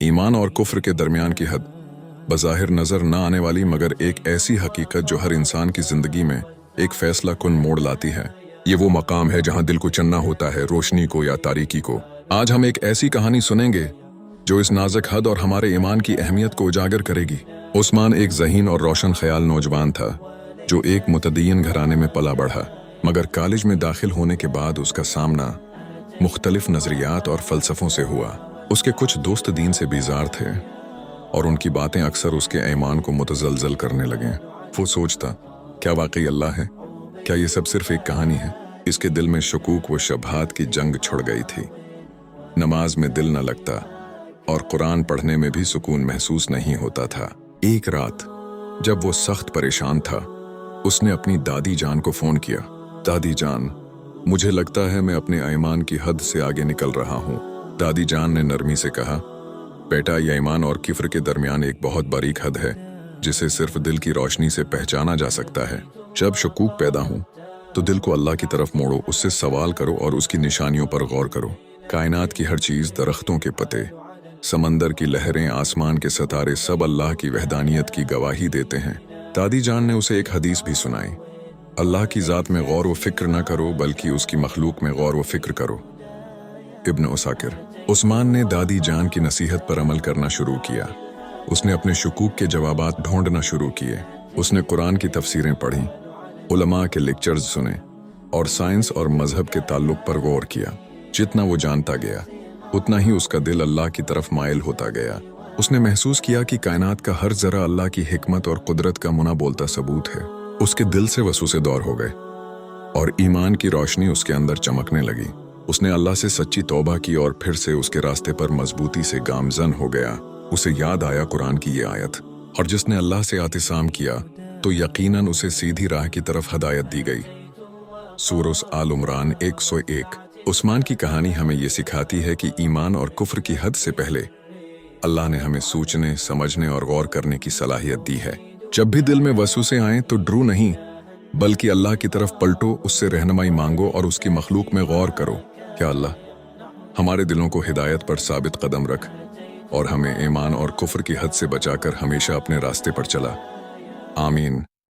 ईमान और कुफ्र के दरमियान की हद, बज़ाहिर नजर न आने वाली मगर एक ऐसी हकीकत जो हर इंसान की जिंदगी में एक फैसला कुन मोड़ लाती है। ये वो मकाम है जहां दिल को चुनना होता है, रोशनी को या तारीकी को। आज हम एक ऐसी कहानी सुनेंगे जो इस नाजुक हद और हमारे ईमान की अहमियत को उजागर करेगी। उस्मान एक ज़हीन और रोशन ख्याल नौजवान था जो एक मुतदय्यन घराने में पला बढ़ा, मगर कॉलेज में दाखिल होने के बाद उसका सामना मुख्तलिफ नजरियात और फलसफों से हुआ। उसके कुछ दोस्त दीन से बीजार थे और उनकी बातें अक्सर उसके ईमान को मुतज़लज़ल करने लगे। वो सोचता, क्या वाकई अल्लाह है? क्या ये सब सिर्फ एक कहानी है? इसके दिल में शकूक व शबहात की जंग छिड़ गई थी। नमाज में दिल न लगता और कुरान पढ़ने में भी सुकून महसूस नहीं होता था। एक रात जब वो सख्त परेशान था, उसने अपनी दादी जान को फोन किया। दादी जान, मुझे लगता है मैं अपने ईमान की हद से आगे निकल रहा हूँ। दादी जान ने नरमी से कहा, बेटा, ये ईमान और किफ्र के दरमियान एक बहुत बारीक हद है जिसे सिर्फ दिल की रोशनी से पहचाना जा सकता है। जब शकूक पैदा हो तो दिल को अल्लाह की तरफ मोड़ो, उससे सवाल करो और उसकी निशानियों पर गौर करो। कायनात की हर चीज, दरख्तों के पत्ते, समंदर की लहरें, आसमान के सितारे, सब अल्लाह की वहदानियत की गवाही देते हैं। दादी जान ने उसे एक हदीस भी सुनाई, अल्लाह की ज़ात में गौर व फिक्र न करो बल्कि उसकी मखलूक में गौर व फिक्र करो। इब्न उसाकिर। उस्मान ने दादी जान की नसीहत पर अमल करना शुरू किया। उसने अपने शकूक के जवाबात ढूंढना शुरू किए। उसने कुरान की तफसीरें पढ़ी, उलमा के लेक्चर्स सुने और साइंस और मजहब के ताल्लुक पर गौर किया। जितना वो जानता गया उतना ही उसका दिल अल्लाह की तरफ माइल होता गया। उसने महसूस किया कि कायनात का हर जरा अल्लाह की हिकमत और कुदरत का मुना बोलता सबूत है। उसके दिल से वसूसे दौर हो गए और ईमान की रोशनी उसके अंदर चमकने लगी। उसने अल्लाह से सच्ची तौबा की और फिर से उसके रास्ते पर मजबूती से गामजन हो गया। उसे याद आया कुरान की ये आयत, और जिसने अल्लाह से आतिसाम किया तो यकीनन उसे सीधी राह की तरफ हदायत दी गई। सूरह आल इमरान 101। उस्मान की कहानी हमें ये सिखाती है कि ईमान और कुफ्र की हद से पहले अल्लाह ने हमें सोचने, समझने और गौर करने की सलाहियत दी है। जब भी दिल में वसूसे आए तो डरो नहीं बल्कि अल्लाह की तरफ पलटो, उससे रहनुमाई मांगो और उसकी मखलूक में गौर करो। क्या अल्लाह हमारे दिलों को हिदायत पर साबित कदम रख और हमें ईमान और कुफ्र की हद से बचाकर हमेशा अपने रास्ते पर चला। आमीन।